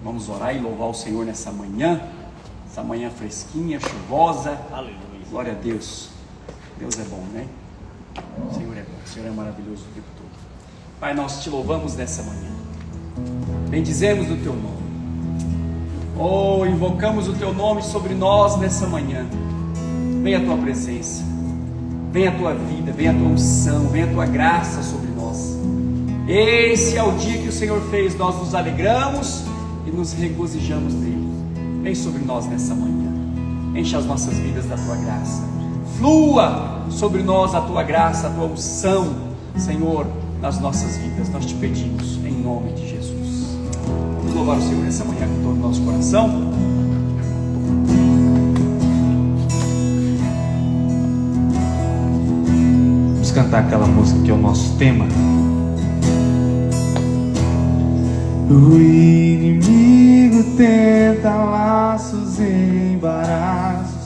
Vamos orar e louvar o Senhor nessa manhã, essa manhã fresquinha, chuvosa. Aleluia. Glória a Deus. Deus é bom, né? O Senhor é bom, o Senhor é maravilhoso o tempo todo. Pai, nós te louvamos nessa manhã, bendizemos o teu nome, oh, invocamos o teu nome sobre nós nessa manhã. Venha a tua presença, venha a tua vida, venha a tua unção, venha a tua graça sobre nós. Esse é o dia que o Senhor fez, nós nos alegramos e nos regozijamos nele. Vem sobre nós nessa manhã, enche as nossas vidas da tua graça, flua sobre nós a tua graça, a tua unção, Senhor, nas nossas vidas. Nós te pedimos em nome de Jesus. Vamos louvar o Senhor nessa manhã com todo o nosso coração. Vamos cantar aquela música que é o nosso tema. O inimigo tenta laços e embaraços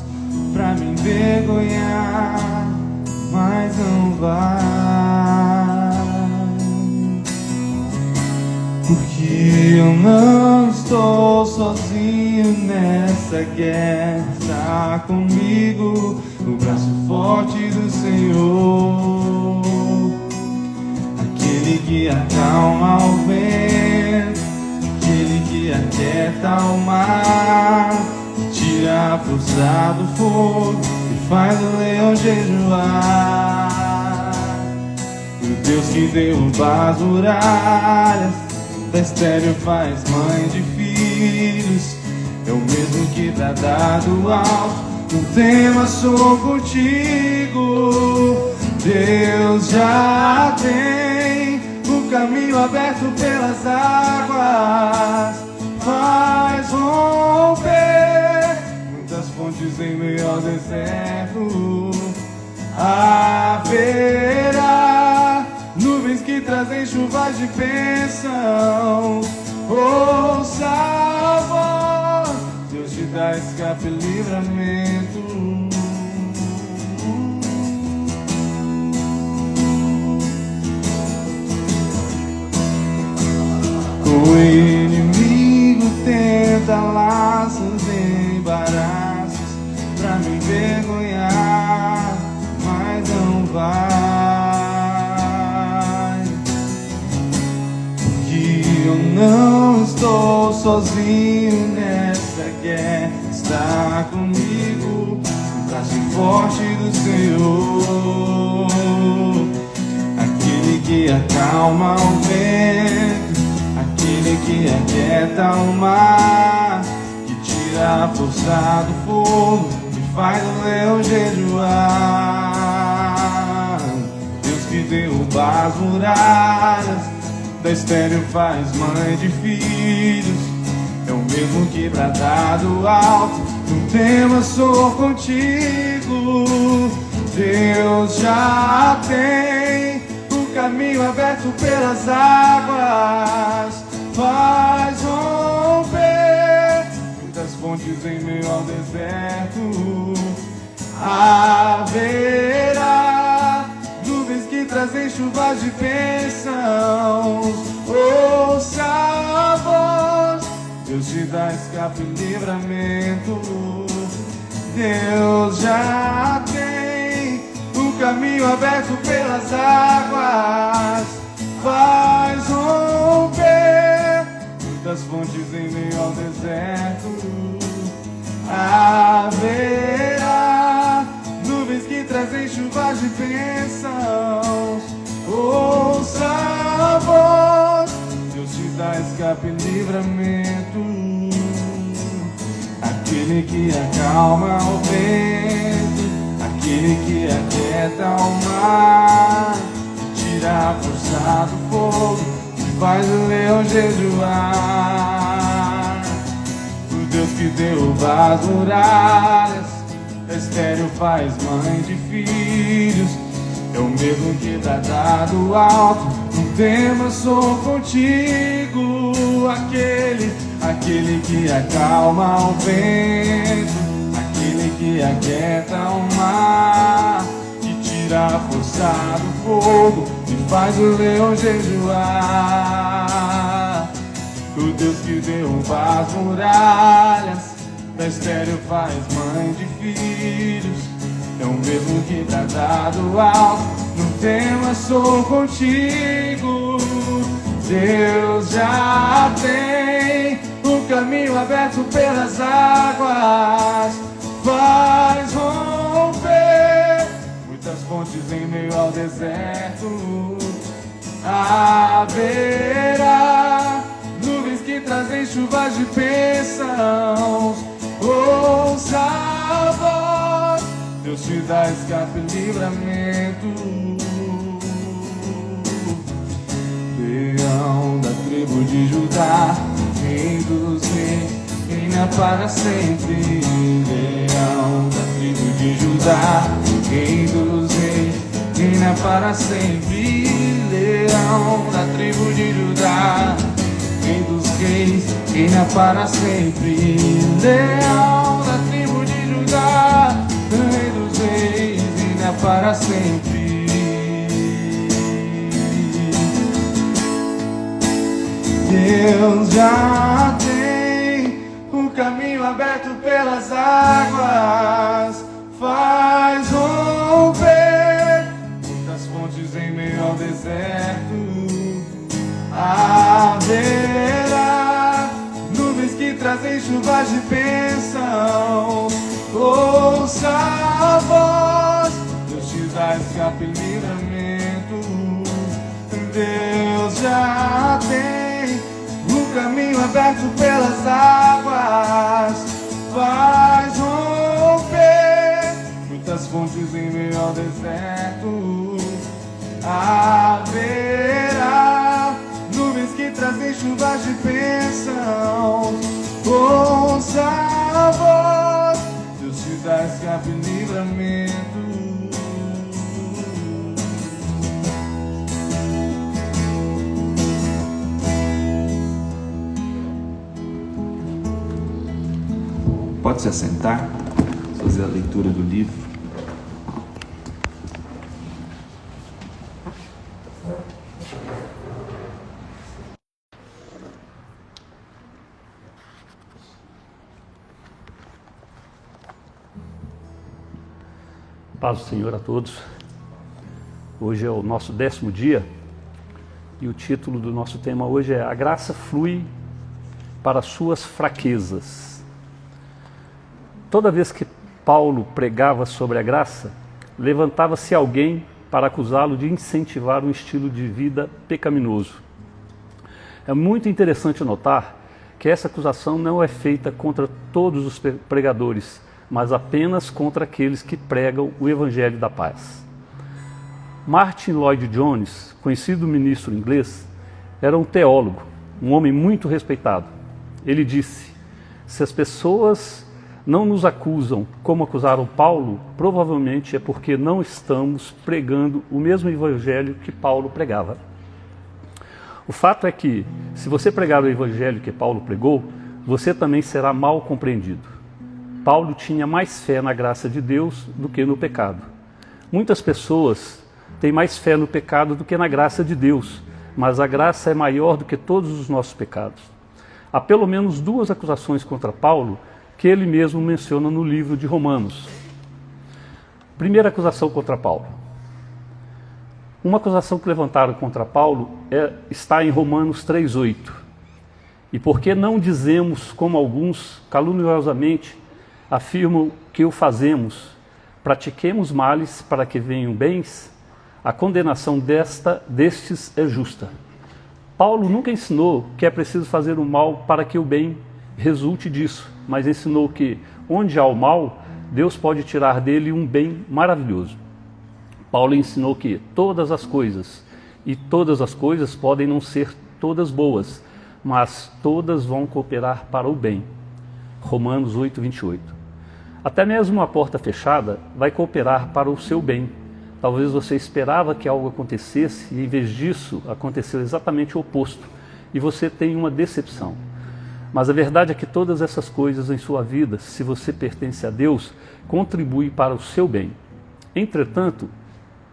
pra me envergonhar, mas não vai, porque eu não estou sozinho nessa guerra. Está comigo o braço forte do Senhor, aquele que acalma o vento, aquele que aquieta o mar, que tira a força do fogo e faz o leão jejuar. O Deus que derruba as muralhas, da estéreo faz mãe de filhos, é o mesmo que tá dado alto, não temas, sou contigo. Deus já tem o caminho aberto pelas águas, faz romper muitas fontes em meio ao deserto. Haverá nuvens que trazem chuvas de bênção. Ouça a voz, Deus te dá escape e livramento. O inimigo tenta laços e embaraços pra me envergonhar, mas não vai, porque eu não estou sozinho nessa guerra. Está comigo o braço forte do Senhor, aquele que acalma o vento, aquele que aquieta o mar, que tira a força do fogo e faz o leão jejuar. Deus que derruba as muralhas, da estéreo faz mãe de filhos, é o mesmo que brada do alto, não temas, sou contigo. Deus já tem o caminho aberto pelas águas, faz romper muitas fontes em meio ao deserto. Haverá nuvens que trazem chuvas de bênçãos. Ouça a voz, Deus te dá escape e livramento. Deus já tem o caminho aberto pelas águas, faz romper muitas fontes em meio ao deserto. Haverá nuvens que trazem chuvas de bênçãos. Ouça a voz, Deus te dá escape e livramento. Aquele que acalma o vento, aquele que aquieta o mar, tira a força do fogo e faz o leão jejuar. O Deus que derruba as muralhas, estéreo faz mãe de filhos, é o mesmo que dá dado alto, não temas, sou contigo. Aquele que acalma o vento, aquele que aquieta o mar, que tira a força do fogo e faz o leão jejuar. O Deus que derruba as muralhas, da estéreo faz mãe de filhos. É o mesmo que tá dado alto, no tema sou contigo. Deus já tem o caminho aberto pelas águas, faz romper muitas fontes em meio ao deserto. Haverá nuvens que trazem chuvas de bênçãos. Ouça a voz, Deus te dá escape e livramento. Leão da tribo de Judá, Rei dos reis, reina para sempre. Leão da tribo de Judá, Rei dos reis, reina para sempre. Leão da tribo de Judá, Rei dos reis, reina para sempre. Leão da tribo de Judá, Rei dos reis, reina para sempre. Deus já tem o caminho aberto pelas águas, faz romper muitas fontes em meio ao deserto. Haverá nuvens que trazem chuvas de bênçãos. Ouça a voz, Deus te dá escape e livramento. Deus já tem o caminho aberto pelas águas, faz romper muitas fontes em meio ao deserto. Haverá nuvens que trazem chuvas de bênçãos. Ouça a voz, Deus te dá escape e livramento. Pode se assentar, fazer a leitura do livro. Paz do Senhor a todos. Hoje é o nosso 10º dia e o título do nosso tema hoje é A Graça Flui para Suas Fraquezas. Toda vez que Paulo pregava sobre a graça, levantava-se alguém para acusá-lo de incentivar um estilo de vida pecaminoso. É muito interessante notar que essa acusação não é feita contra todos os pregadores, mas apenas contra aqueles que pregam o Evangelho da Paz. Martin Lloyd-Jones, conhecido ministro inglês, era um teólogo, um homem muito respeitado. Ele disse: se as pessoas não nos acusam como acusaram Paulo, provavelmente é porque não estamos pregando o mesmo evangelho que Paulo pregava. O fato é que, se você pregar o evangelho que Paulo pregou, você também será mal compreendido. Paulo tinha mais fé na graça de Deus do que no pecado. Muitas pessoas têm mais fé no pecado do que na graça de Deus, mas a graça é maior do que todos os nossos pecados. Há pelo menos 2 acusações contra Paulo que ele mesmo menciona no livro de Romanos. Primeira acusação contra Paulo. Uma acusação que levantaram contra Paulo está em Romanos 3,8. E por que não dizemos, como alguns caluniosamente afirmam que o fazemos, pratiquemos males para que venham bens? A condenação destes é justa. Paulo nunca ensinou que é preciso fazer o mal para que o bem resulte disso, mas ensinou que, onde há o mal, Deus pode tirar dele um bem maravilhoso. Paulo ensinou que todas as coisas podem não ser todas boas, mas todas vão cooperar para o bem. Romanos 8:28. Até mesmo uma porta fechada vai cooperar para o seu bem. Talvez você esperava que algo acontecesse e, em vez disso, aconteceu exatamente o oposto, e você tem uma decepção. Mas a verdade é que todas essas coisas em sua vida, se você pertence a Deus, contribuem para o seu bem. Entretanto,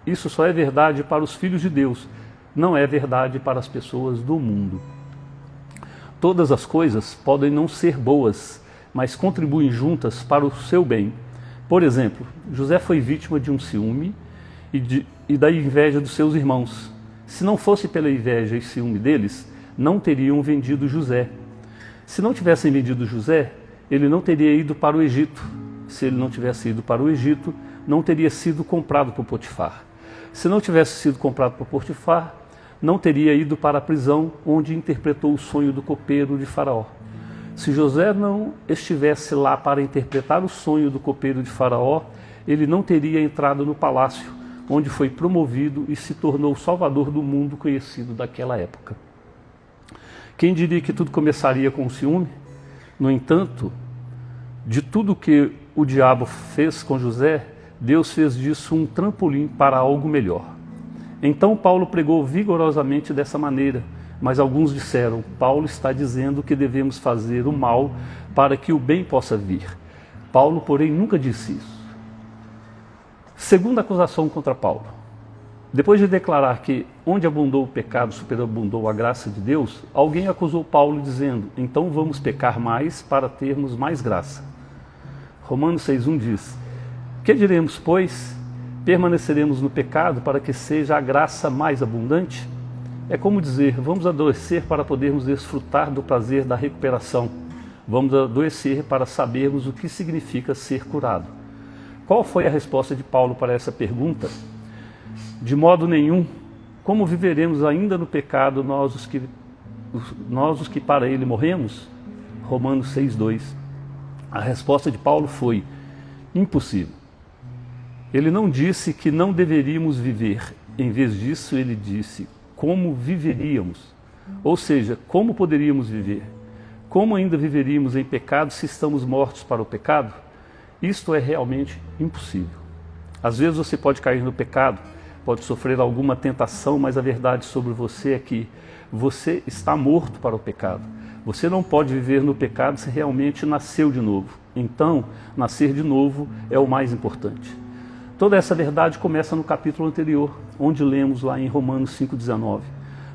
isso só é verdade para os filhos de Deus, não é verdade para as pessoas do mundo. todas as coisas podem não ser boas, mas contribuem juntas para o seu bem. Por exemplo, José foi vítima de um ciúme e da inveja dos seus irmãos. Se não fosse pela inveja e ciúme deles, não teriam vendido José. Se não tivessem vendido José, ele não teria ido para o Egito. Se ele não tivesse ido para o Egito, não teria sido comprado por Potifar. Se não tivesse sido comprado por Potifar, não teria ido para a prisão onde interpretou o sonho do copeiro de Faraó. Se José não estivesse lá para interpretar o sonho do copeiro de Faraó, ele não teria entrado no palácio, onde foi promovido e se tornou o salvador do mundo conhecido daquela época. Quem diria que tudo começaria com o ciúme? No entanto, de tudo que o diabo fez com José, Deus fez disso um trampolim para algo melhor. Então Paulo pregou vigorosamente dessa maneira, mas alguns disseram: Paulo está dizendo que devemos fazer o mal para que o bem possa vir. Paulo, porém, nunca disse isso. Segunda acusação contra Paulo. Depois de declarar que onde abundou o pecado, superabundou a graça de Deus, alguém acusou Paulo dizendo: então vamos pecar mais para termos mais graça. Romanos 6,1 diz: que diremos, pois? Permaneceremos no pecado para que seja a graça mais abundante? É como dizer: vamos adoecer para podermos desfrutar do prazer da recuperação. Vamos adoecer para sabermos o que significa ser curado. Qual foi a resposta de Paulo para essa pergunta? De modo nenhum. Como viveremos ainda no pecado nós os que para ele morremos? Romanos 6,2. A resposta de Paulo foi: impossível. Ele não disse que não deveríamos viver. Em vez disso, ele disse: como viveríamos? Ou seja, como poderíamos viver? Como ainda viveríamos em pecado se estamos mortos para o pecado? Isto é realmente impossível. Às vezes você pode cair no pecado, pode sofrer alguma tentação, mas a verdade sobre você é que você está morto para o pecado. Você não pode viver no pecado se realmente nasceu de novo. Então, nascer de novo é o mais importante. Toda essa verdade começa no capítulo anterior, onde lemos lá em Romanos 5,19.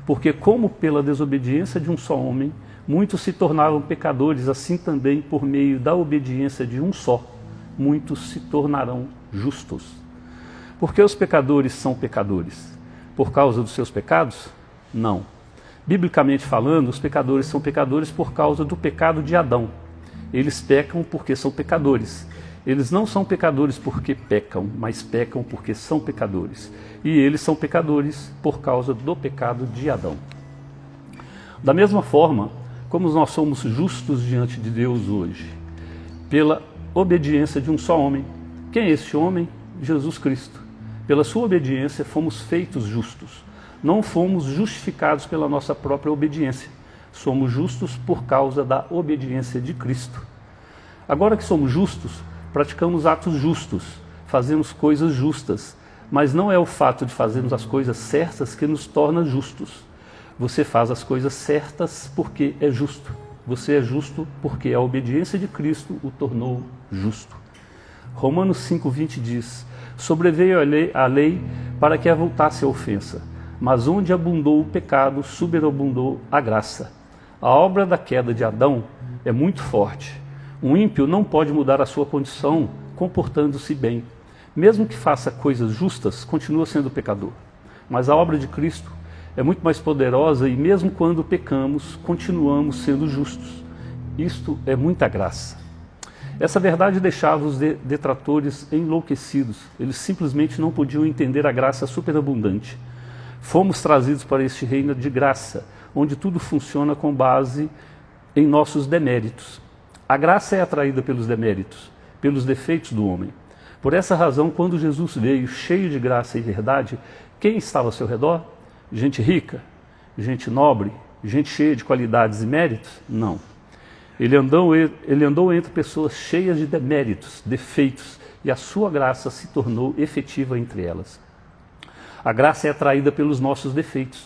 Porque como pela desobediência de um só homem, muitos se tornaram pecadores, assim também por meio da obediência de um só, muitos se tornarão justos. Por que os pecadores são pecadores? Por causa dos seus pecados? Não. Biblicamente falando, os pecadores são pecadores por causa do pecado de Adão. Eles pecam porque são pecadores. Eles não são pecadores porque pecam, mas pecam porque são pecadores. E eles são pecadores por causa do pecado de Adão. Da mesma forma, como nós somos justos diante de Deus hoje, pela obediência de um só homem. Quem é esse homem? Jesus Cristo. Pela sua obediência fomos feitos justos. Não fomos justificados pela nossa própria obediência. Somos justos por causa da obediência de Cristo. Agora que somos justos, praticamos atos justos, fazemos coisas justas, mas não é o fato de fazermos as coisas certas que nos torna justos. Você faz as coisas certas porque é justo. Você é justo porque a obediência de Cristo o tornou justo. Romanos 5,20 diz: sobreveio a lei para que avultasse a ofensa, mas onde abundou o pecado, superabundou a graça. A obra da queda de Adão é muito forte. Um ímpio não pode mudar a sua condição comportando-se bem. Mesmo que faça coisas justas, continua sendo pecador. Mas a obra de Cristo é muito mais poderosa e mesmo quando pecamos, continuamos sendo justos. Isto é muita graça. Essa verdade deixava os detratores enlouquecidos. Eles simplesmente não podiam entender a graça superabundante. Fomos trazidos para este reino de graça, onde tudo funciona com base em nossos deméritos. A graça é atraída pelos deméritos, pelos defeitos do homem. Por essa razão, quando Jesus veio cheio de graça e verdade, quem estava ao seu redor? Gente rica? Gente nobre? Gente cheia de qualidades e méritos? Não. Ele andou entre pessoas cheias de deméritos, defeitos, e a sua graça se tornou efetiva entre elas. A graça é atraída pelos nossos defeitos.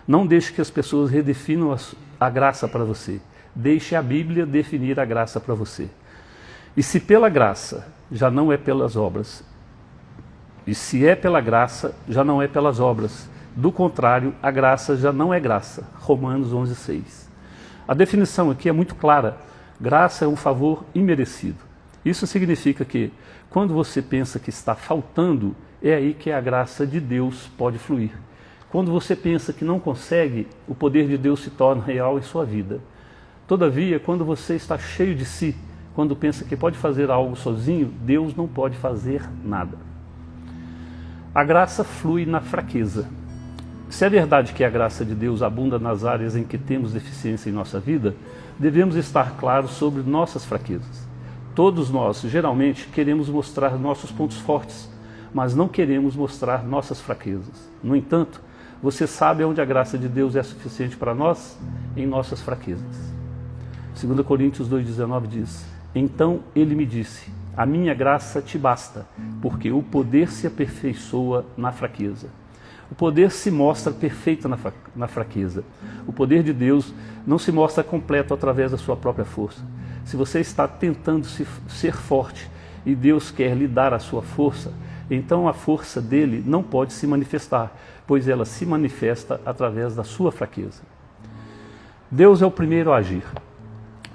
Não deixe que as pessoas redefinam a graça para você. Deixe a Bíblia definir a graça para você. E se pela graça, já não é pelas obras. E se é pela graça, já não é pelas obras. Do contrário, a graça já não é graça. Romanos 11,6. A definição aqui é muito clara. Graça é um favor imerecido. Isso significa que, quando você pensa que está faltando, é aí que a graça de Deus pode fluir. Quando você pensa que não consegue, o poder de Deus se torna real em sua vida. Todavia, quando você está cheio de si, quando pensa que pode fazer algo sozinho, Deus não pode fazer nada. A graça flui na fraqueza. Se é verdade que a graça de Deus abunda nas áreas em que temos deficiência em nossa vida, devemos estar claros sobre nossas fraquezas. Todos nós, geralmente, queremos mostrar nossos pontos fortes, mas não queremos mostrar nossas fraquezas. No entanto, você sabe onde a graça de Deus é suficiente para nós? Em nossas fraquezas. 2 Coríntios 2,19 diz: Então ele me disse, a minha graça te basta, porque o poder se aperfeiçoa na fraqueza. O poder se mostra perfeito na fraqueza. O poder de Deus não se mostra completo através da sua própria força. Se você está tentando ser forte e Deus quer lhe dar a sua força, então a força dele não pode se manifestar, pois ela se manifesta através da sua fraqueza. Deus é o primeiro a agir.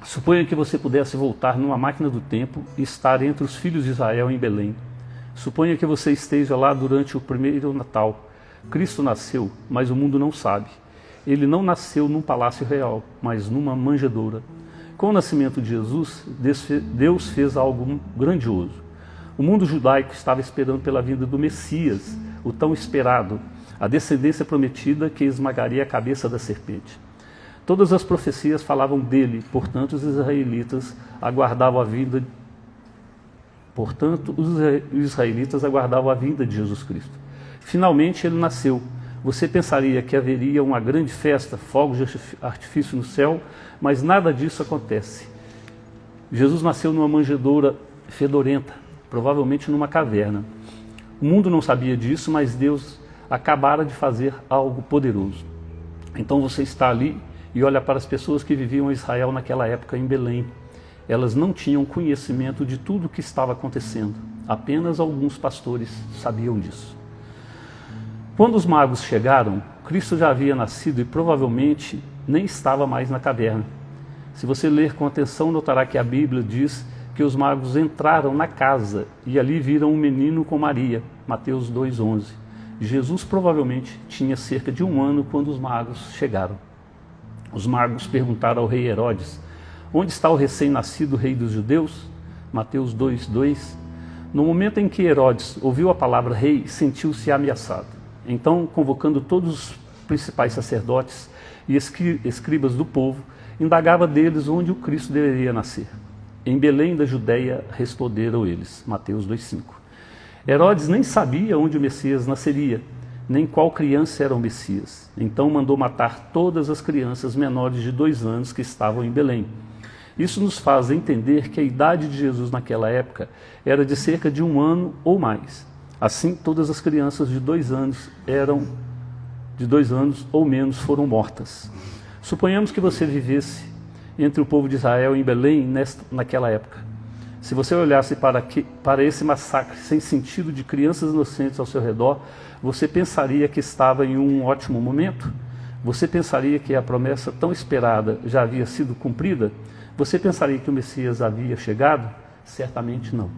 Suponha que você pudesse voltar numa máquina do tempo e estar entre os filhos de Israel em Belém. Suponha que você esteja lá durante o primeiro Natal. Cristo nasceu, mas o mundo não sabe. Ele não nasceu num palácio real, mas numa manjedoura. Com o nascimento de Jesus, Deus fez algo grandioso. O mundo judaico estava esperando pela vinda do Messias, o tão esperado, a descendência prometida que esmagaria a cabeça da serpente. Todas as profecias falavam dele, portanto os israelitas aguardavam a vinda de Jesus Cristo. Finalmente ele nasceu. Você pensaria que haveria uma grande festa, fogos de artifício no céu, mas nada disso acontece. Jesus nasceu numa manjedoura fedorenta, provavelmente numa caverna. O mundo não sabia disso, mas Deus acabara de fazer algo poderoso. Então você está ali e olha para as pessoas que viviam em Israel naquela época em Belém. Elas não tinham conhecimento de tudo o que estava acontecendo. Apenas alguns pastores sabiam disso. Quando os magos chegaram, Cristo já havia nascido e provavelmente nem estava mais na caverna. Se você ler com atenção, notará que a Bíblia diz que os magos entraram na casa e ali viram um menino com Maria, Mateus 2,11. Jesus provavelmente tinha cerca de 1 ano quando os magos chegaram. Os magos perguntaram ao rei Herodes: onde está o recém-nascido rei dos judeus? Mateus 2,2. No momento em que Herodes ouviu a palavra rei, sentiu-se ameaçado. Então, convocando todos os principais sacerdotes e escribas do povo, indagava deles onde o Cristo deveria nascer. Em Belém da Judeia, responderam eles. Mateus 2,5. Herodes nem sabia onde o Messias nasceria, nem qual criança era o Messias. Então mandou matar todas as crianças menores de 2 anos que estavam em Belém. Isso nos faz entender que a idade de Jesus naquela época era de cerca de 1 ano ou mais. Assim, todas as crianças de 2 anos ou menos foram mortas. Suponhamos que você vivesse entre o povo de Israel em Belém naquela época. Se você olhasse para esse massacre sem sentido de crianças inocentes ao seu redor, você pensaria que estava em um ótimo momento? Você pensaria que a promessa tão esperada já havia sido cumprida? Você pensaria que o Messias havia chegado? Certamente não.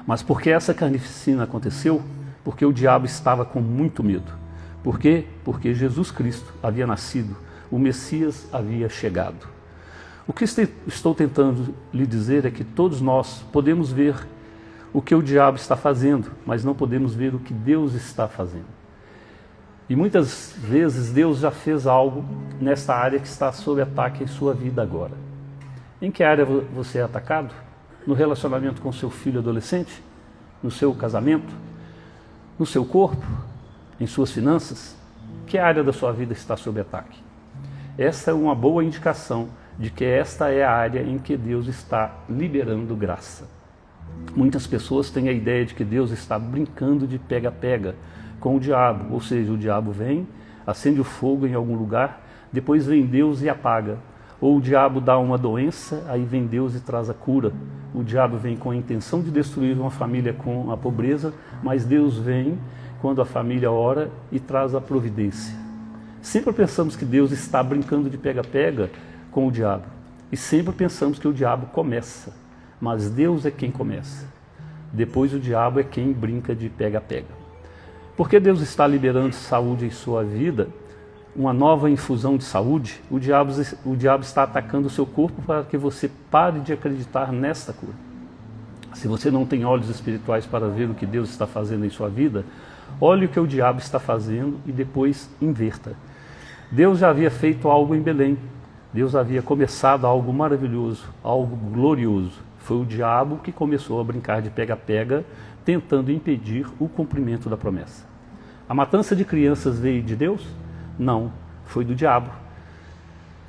Mas por que essa carnificina aconteceu? Porque o diabo estava com muito medo. Por quê? Porque Jesus Cristo havia nascido, o Messias havia chegado. O que estou tentando lhe dizer é que todos nós podemos ver o que o diabo está fazendo, mas não podemos ver o que Deus está fazendo. E muitas vezes Deus já fez algo nesta área que está sob ataque em sua vida agora. Em que área você é atacado? No relacionamento com seu filho adolescente? No seu casamento? No seu corpo? Em suas finanças? Que área da sua vida está sob ataque? Essa é uma boa indicação de que esta é a área em que Deus está liberando graça. Muitas pessoas têm a ideia de que Deus está brincando de pega-pega com o diabo, ou seja, o diabo vem, acende o fogo em algum lugar, depois vem Deus e apaga. Ou o diabo dá uma doença, aí vem Deus e traz a cura. O diabo vem com a intenção de destruir uma família com a pobreza, mas Deus vem quando a família ora e traz a providência. Sempre pensamos que Deus está brincando de pega-pega com o diabo. E sempre pensamos que o diabo começa. Mas Deus é quem começa. Depois o diabo é quem brinca de pega-pega. Porque Deus está liberando saúde em sua vida, uma nova infusão de saúde, o diabo está atacando o seu corpo para que você pare de acreditar nesta cura. Se você não tem olhos espirituais para ver o que Deus está fazendo em sua vida, olhe o que o diabo está fazendo e depois inverta. Deus já havia feito algo em Belém. Deus havia começado algo maravilhoso, algo glorioso. Foi o diabo que começou a brincar de pega-pega, tentando impedir o cumprimento da promessa. A matança de crianças veio de Deus? Não, foi do diabo.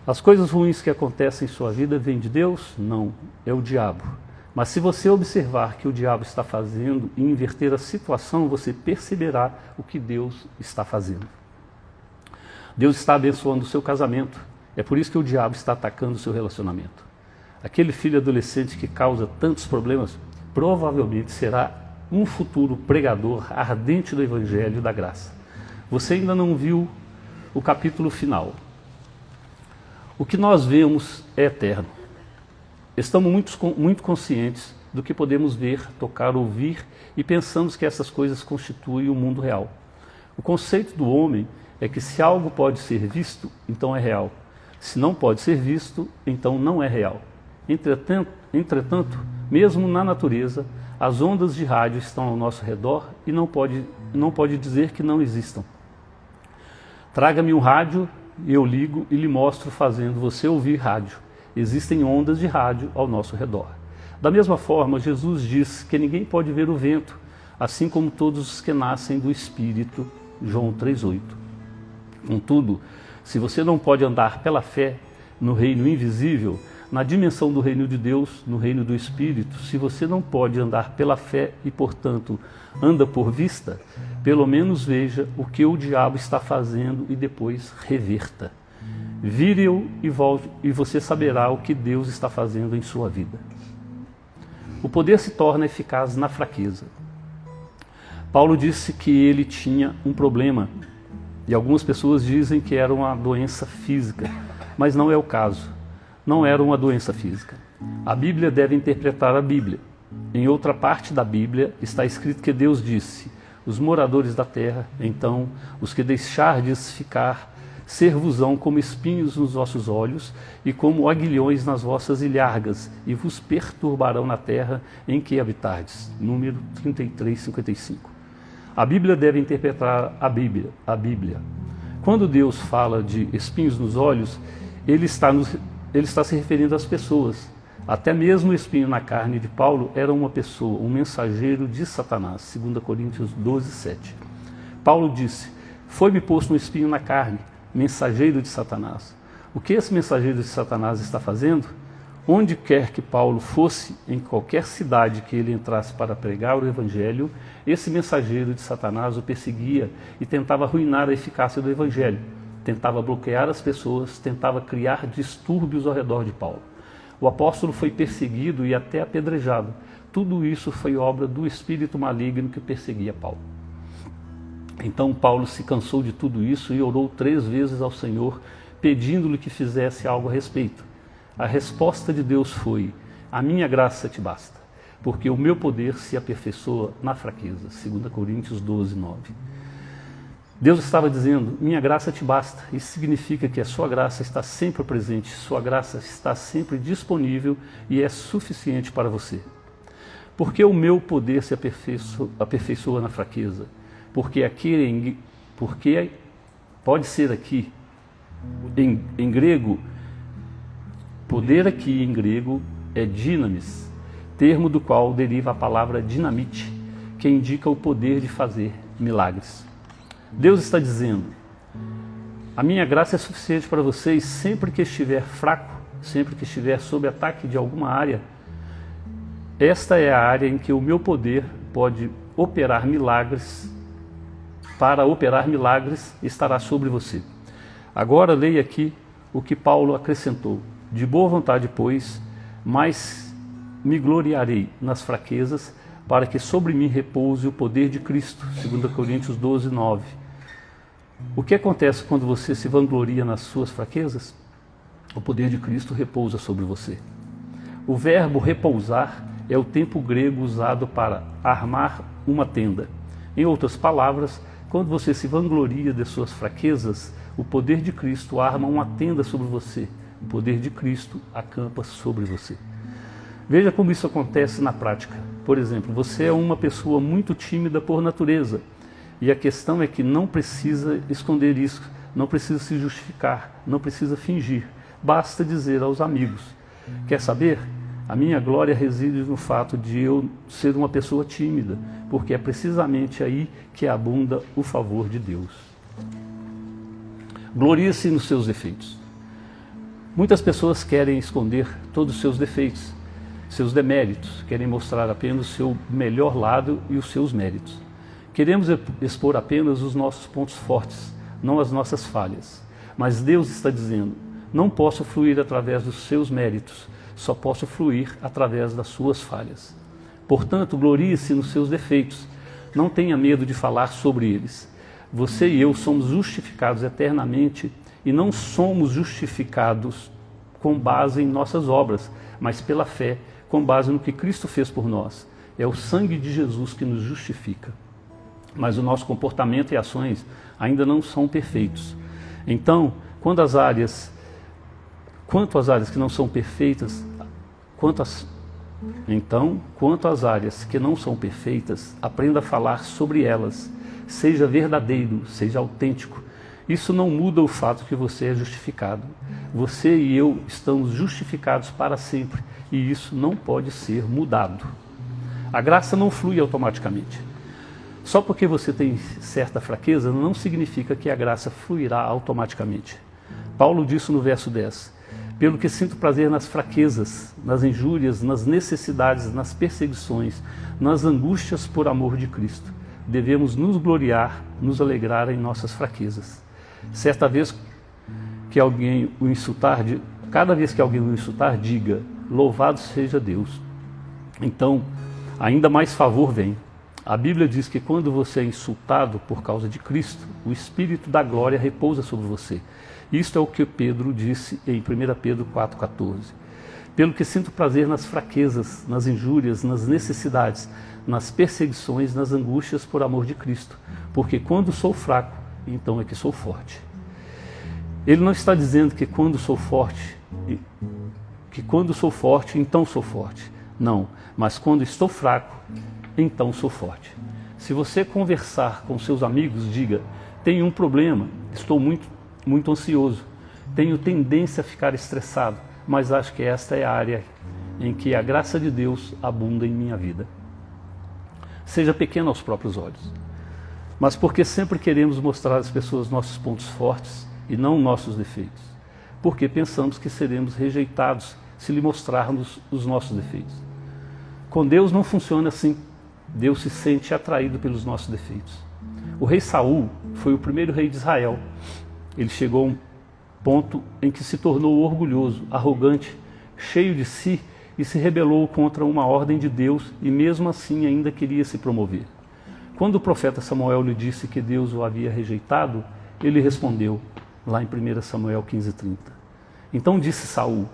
As coisas ruins que acontecem em sua vida vêm de Deus? Não, é o diabo. Mas se você observar que o diabo está fazendo e inverter a situação, você perceberá o que Deus está fazendo. Deus está abençoando o seu casamento. É por isso que o diabo está atacando o seu relacionamento. Aquele filho adolescente que causa tantos problemas, provavelmente será um futuro pregador ardente do Evangelho da Graça. Você ainda não viu o capítulo final. O que nós vemos é eterno. Estamos muito conscientes do que podemos ver, tocar, ouvir e pensamos que essas coisas constituem o mundo real. O conceito do homem é que se algo pode ser visto, então é real. Se não pode ser visto, então não é real. Entretanto, mesmo na natureza, as ondas de rádio estão ao nosso redor e não pode dizer que não existam. Traga-me um rádio e eu ligo e lhe mostro fazendo você ouvir rádio. Existem ondas de rádio ao nosso redor. Da mesma forma, Jesus diz que ninguém pode ver o vento, assim como todos os que nascem do Espírito, João 3,8. Contudo, se você não pode andar pela fé no reino invisível, na dimensão do reino de Deus, no reino do Espírito, se você não pode andar pela fé e, portanto, anda por vista, pelo menos veja o que o diabo está fazendo e depois reverta. Vire-o e você saberá o que Deus está fazendo em sua vida. O poder se torna eficaz na fraqueza. Paulo disse que ele tinha um problema, e algumas pessoas dizem que era uma doença física, mas não é o caso. Não era uma doença física. A Bíblia deve interpretar a Bíblia. Em outra parte da Bíblia está escrito que Deus disse: os moradores da terra, então, os que deixardes ficar, ser-vos-ão como espinhos nos vossos olhos e como aguilhões nas vossas ilhargas, e vos perturbarão na terra em que habitardes. Número 33, 55. A Bíblia deve interpretar a Bíblia. Quando Deus fala de espinhos nos olhos, Ele está se referindo às pessoas. Até mesmo o espinho na carne de Paulo era uma pessoa, um mensageiro de Satanás. 2 Coríntios 12, 7. Paulo disse: foi-me posto um espinho na carne, mensageiro de Satanás. O que esse mensageiro de Satanás está fazendo? Onde quer que Paulo fosse, em qualquer cidade que ele entrasse para pregar o Evangelho, esse mensageiro de Satanás o perseguia e tentava arruinar a eficácia do Evangelho. Tentava bloquear as pessoas, tentava criar distúrbios ao redor de Paulo. O apóstolo foi perseguido e até apedrejado. Tudo isso foi obra do espírito maligno que perseguia Paulo. Então Paulo se cansou de tudo isso e orou 3 vezes ao Senhor, pedindo-lhe que fizesse algo a respeito. A resposta de Deus foi: a minha graça te basta, porque o meu poder se aperfeiçoa na fraqueza. 2 Coríntios 12, 9. Deus estava dizendo: minha graça te basta. Isso significa que a sua graça está sempre presente, sua graça está sempre disponível e é suficiente para você. Porque o meu poder se aperfeiçoa na fraqueza. Porque pode ser aqui, em grego, poder aqui em grego é dinamis, termo do qual deriva a palavra dinamite, que indica o poder de fazer milagres. Deus está dizendo: a minha graça é suficiente para vocês sempre que estiver fraco, sempre que estiver sob ataque de alguma área. Esta é a área em que o meu poder pode operar milagres. Para operar milagres estará sobre você. Agora leia aqui o que Paulo acrescentou: de boa vontade, pois, mas me gloriarei nas fraquezas, para que sobre mim repouse o poder de Cristo. 2 Coríntios 12, 9. O que acontece quando você se vangloria nas suas fraquezas? O poder de Cristo repousa sobre você. O verbo repousar é o tempo grego usado para armar uma tenda. Em outras palavras, quando você se vangloria de suas fraquezas, o poder de Cristo arma uma tenda sobre você. O poder de Cristo acampa sobre você. Veja como isso acontece na prática. Por exemplo, você é uma pessoa muito tímida por natureza. E a questão é que não precisa esconder isso, não precisa se justificar, não precisa fingir. Basta dizer aos amigos: quer saber? A minha glória reside no fato de eu ser uma pessoa tímida, porque é precisamente aí que abunda o favor de Deus. Glorie-se nos seus defeitos. Muitas pessoas querem esconder todos os seus defeitos, seus deméritos, querem mostrar apenas o seu melhor lado e os seus méritos. Queremos expor apenas os nossos pontos fortes, não as nossas falhas. Mas Deus está dizendo: não posso fluir através dos seus méritos, só posso fluir através das suas falhas. Portanto, glorie-se nos seus defeitos. Não tenha medo de falar sobre eles. Você e eu somos justificados eternamente e não somos justificados com base em nossas obras, mas pela fé, com base no que Cristo fez por nós. É o sangue de Jesus que nos justifica. Mas o nosso comportamento e ações ainda não são perfeitos. Então, quanto às áreas que não são perfeitas, quanto às áreas que não são perfeitas, aprenda a falar sobre elas. Seja verdadeiro, seja autêntico. Isso não muda o fato que você é justificado. Você e eu estamos justificados para sempre e isso não pode ser mudado. A graça não flui automaticamente. Só porque você tem certa fraqueza não significa que a graça fluirá automaticamente. Paulo disse no verso 10: pelo que sinto prazer nas fraquezas, nas injúrias, nas necessidades, nas perseguições, nas angústias por amor de Cristo. Devemos nos gloriar, nos alegrar em nossas fraquezas. Certa vez que alguém o insultar, cada vez que alguém o insultar, diga: louvado seja Deus. Então, ainda mais favor vem. A Bíblia diz que quando você é insultado por causa de Cristo, o Espírito da glória repousa sobre você. Isto é o que Pedro disse em 1 Pedro 4,14. Pelo que sinto prazer nas fraquezas, nas injúrias, nas necessidades, nas perseguições, nas angústias por amor de Cristo. Porque quando sou fraco, então é que sou forte. Ele não está dizendo que quando sou forte, então sou forte. Não, mas quando estou fraco, então sou forte. Se você conversar com seus amigos, diga: tenho um problema, estou muito ansioso, tenho tendência a ficar estressado, mas acho que esta é a área em que a graça de Deus abunda em minha vida. Seja pequeno aos próprios olhos, mas porque sempre queremos mostrar às pessoas nossos pontos fortes e não nossos defeitos, porque pensamos que seremos rejeitados se lhe mostrarmos os nossos defeitos. Com Deus não funciona assim. Deus se sente atraído pelos nossos defeitos. O rei Saul foi o primeiro rei de Israel. Ele chegou a um ponto em que se tornou orgulhoso, arrogante, cheio de si e se rebelou contra uma ordem de Deus e mesmo assim ainda queria se promover. Quando o profeta Samuel lhe disse que Deus o havia rejeitado, ele respondeu, lá em 1 Samuel 15:30. Então disse Saul: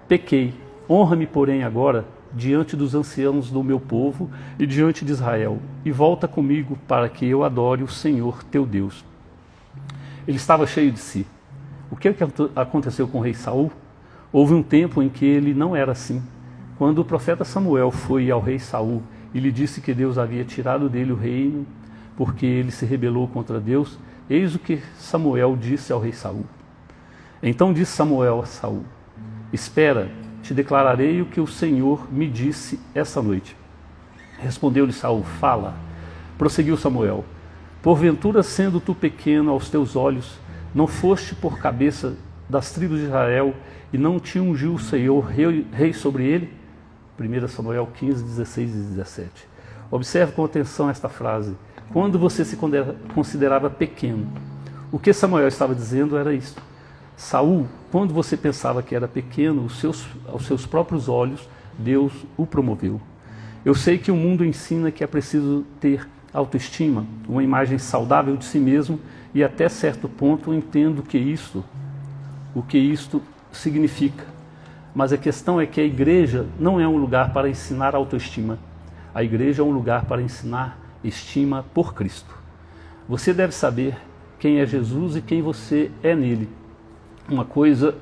pequei, honra-me porém agora diante dos anciãos do meu povo e diante de Israel, e volta comigo para que eu adore o Senhor teu Deus. Ele estava cheio de si. O que aconteceu com o rei Saul? Houve um tempo em que ele não era assim. Quando o profeta Samuel foi ao rei Saul e lhe disse que Deus havia tirado dele o reino porque ele se rebelou contra Deus, eis o que Samuel disse ao rei Saul. Então disse Samuel a Saul: espera, te declararei o que o Senhor me disse essa noite. Respondeu-lhe Saul: fala. Prosseguiu Samuel: porventura, sendo tu pequeno aos teus olhos, não foste por cabeça das tribos de Israel e não te ungiu o Senhor rei sobre ele? 1 Samuel 15, 16 e 17. Observe com atenção esta frase. Quando você se considerava pequeno, o que Samuel estava dizendo era isso. Saul, quando você pensava que era pequeno, aos seus próprios olhos, Deus o promoveu. Eu sei que o mundo ensina que é preciso ter autoestima, uma imagem saudável de si mesmo e até certo ponto eu entendo o que isto significa. Mas a questão é que a igreja não é um lugar para ensinar autoestima. A igreja é um lugar para ensinar estima por Cristo. Você deve saber quem é Jesus e quem você é nele. Uma coisa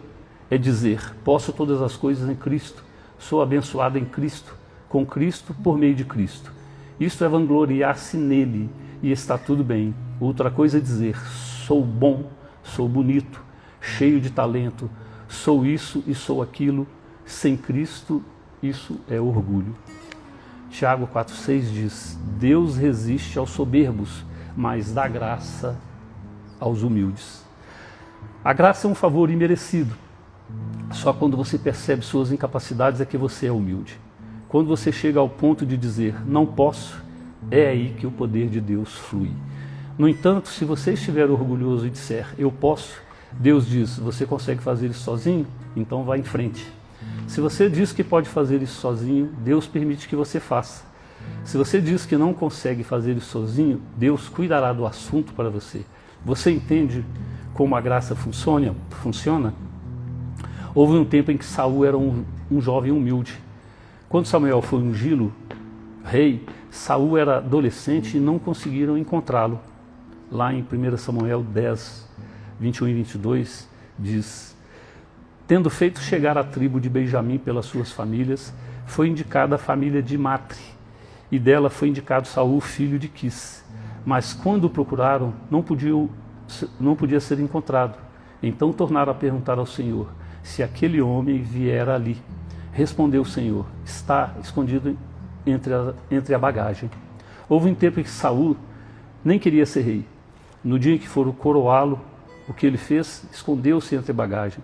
é dizer, posso todas as coisas em Cristo, sou abençoado em Cristo, com Cristo, por meio de Cristo. Isto é vangloriar-se nele e está tudo bem. Outra coisa é dizer, sou bom, sou bonito, cheio de talento, sou isso e sou aquilo. Sem Cristo, isso é orgulho. Tiago 4,6 diz, Deus resiste aos soberbos, mas dá graça aos humildes. A graça é um favor imerecido. Só quando você percebe suas incapacidades é que você é humilde. Quando você chega ao ponto de dizer, não posso, é aí que o poder de Deus flui. No entanto, se você estiver orgulhoso e disser, eu posso, Deus diz, você consegue fazer isso sozinho? Então vá em frente. Se você diz que pode fazer isso sozinho, Deus permite que você faça. Se você diz que não consegue fazer isso sozinho, Deus cuidará do assunto para você. Você entende como a graça funciona? Houve um tempo em que Saul era um jovem humilde. Quando Samuel foi ungí-lo rei, Saul era adolescente e não conseguiram encontrá-lo. Lá em 1 Samuel 10, 21 e 22, diz, tendo feito chegar a tribo de Benjamim pelas suas famílias, foi indicada a família de Matre, e dela foi indicado Saul, filho de Quis. Mas quando o procuraram, não podia ser encontrado. Então tornaram a perguntar ao Senhor, se aquele homem viera ali. Respondeu o Senhor, está escondido entre a bagagem. Houve um tempo em que Saul nem queria ser rei. No dia em que foram coroá-lo, o que ele fez? Escondeu-se entre a bagagem.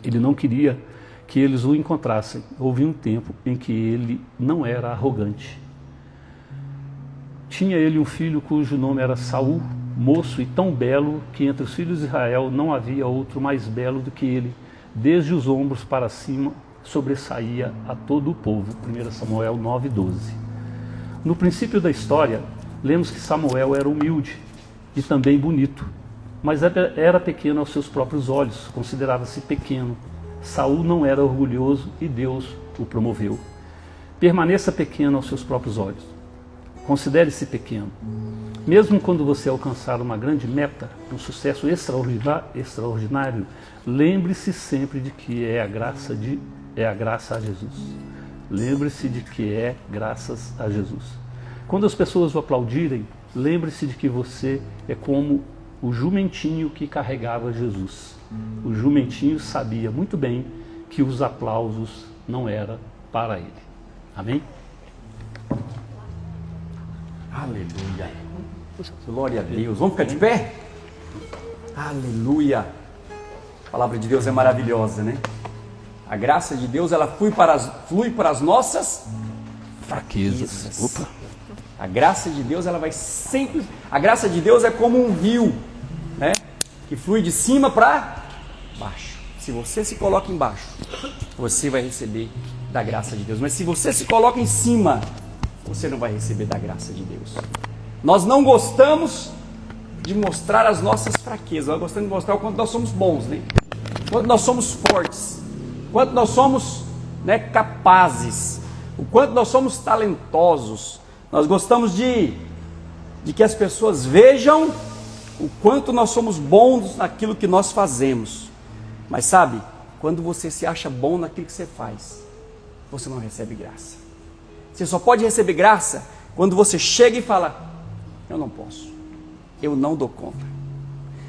Ele não queria que eles o encontrassem. Houve um tempo em que ele não era arrogante. Tinha ele um filho cujo nome era Saul, moço e tão belo que entre os filhos de Israel não havia outro mais belo do que ele. Desde os ombros para cima sobressaía a todo o povo. 1 Samuel 9:12. No princípio da história, lemos que Samuel era humilde e também bonito, mas era pequeno aos seus próprios olhos, considerava-se pequeno. Saul não era orgulhoso e Deus o promoveu. Permaneça pequeno aos seus próprios olhos. Considere-se pequeno. Mesmo quando você alcançar uma grande meta, um sucesso extraordinário, lembre-se sempre de que é a graça a Jesus. Lembre-se de que é graças a Jesus. Quando as pessoas o aplaudirem, lembre-se de que você é como o jumentinho que carregava Jesus. O jumentinho sabia muito bem que os aplausos não eram para ele. Amém? Aleluia. Glória a Deus. Vamos ficar de pé? Aleluia. A palavra de Deus é maravilhosa, né? A graça de Deus, ela flui para as nossas fraquezas. Opa. A graça de Deus, ela vai sempre... A graça de Deus é como um rio, né? Que flui de cima para baixo. Se você se coloca embaixo, você vai receber da graça de Deus. Mas se você se coloca em cima, você não vai receber da graça de Deus. Nós não gostamos de mostrar as nossas fraquezas. Nós gostamos de mostrar o quanto nós somos bons, né? O quanto nós somos fortes. O quanto nós somos, né, capazes. O quanto nós somos talentosos. Nós gostamos de que as pessoas vejam o quanto nós somos bons naquilo que nós fazemos. Mas sabe, quando você se acha bom naquilo que você faz, você não recebe graça. Você só pode receber graça quando você chega e fala, eu não posso, eu não dou conta.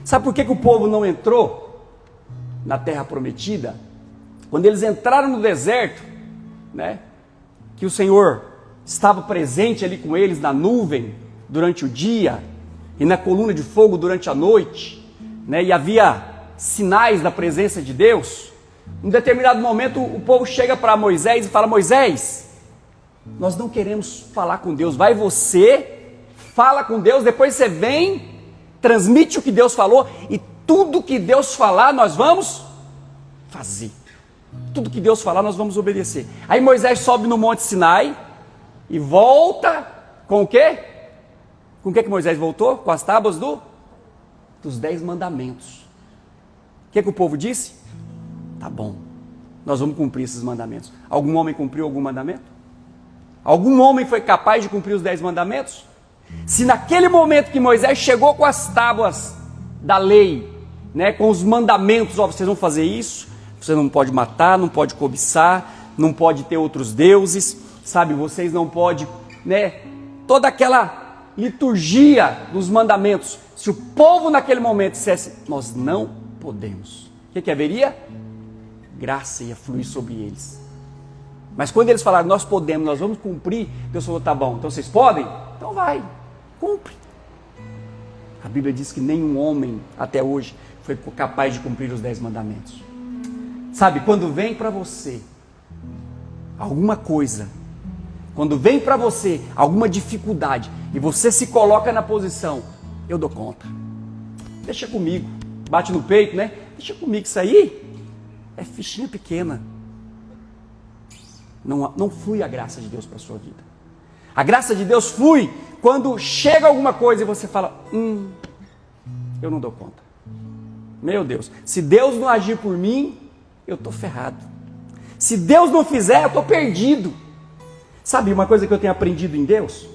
Sabe por que o povo não entrou na terra prometida? Quando eles entraram no deserto, né, que o Senhor estava presente ali com eles na nuvem durante o dia e na coluna de fogo durante a noite, né, e havia sinais da presença de Deus. Em determinado momento o povo chega para Moisés e fala, Moisés, nós não queremos falar com Deus, vai você, fala com Deus, depois você vem, transmite o que Deus falou e tudo que Deus falar nós vamos fazer. Tudo que Deus falar nós vamos obedecer. Aí Moisés sobe no Monte Sinai e volta com o quê? Com o que Moisés voltou? Com as tábuas do dos 10 mandamentos. O que o povo disse? Tá bom, nós vamos cumprir esses mandamentos. Algum homem cumpriu algum mandamento? Algum homem foi capaz de cumprir os 10 mandamentos? Se naquele momento que Moisés chegou com as tábuas da lei, né, com os mandamentos, ó, vocês vão fazer isso, você não pode matar, não pode cobiçar, não pode ter outros deuses, sabe, vocês não podem, né, toda aquela liturgia dos mandamentos. Se o povo naquele momento dissesse, nós não podemos, o que haveria? Graça ia fluir sobre eles. Mas quando eles falaram, nós podemos, nós vamos cumprir, Deus falou, tá bom, então vocês podem? Então vai, cumpre. A Bíblia diz que nenhum homem até hoje foi capaz de cumprir os 10 mandamentos. Sabe, quando vem para você alguma coisa, quando vem para você alguma dificuldade e você se coloca na posição, eu dou conta, deixa comigo, bate no peito, né? Deixa comigo, isso aí é fichinha pequena. Não flui a graça de Deus para a sua vida. A graça de Deus flui quando chega alguma coisa e você fala, eu não dou conta. Meu Deus, se Deus não agir por mim, eu estou ferrado. Se Deus não fizer, eu estou perdido. Sabe uma coisa que eu tenho aprendido em Deus?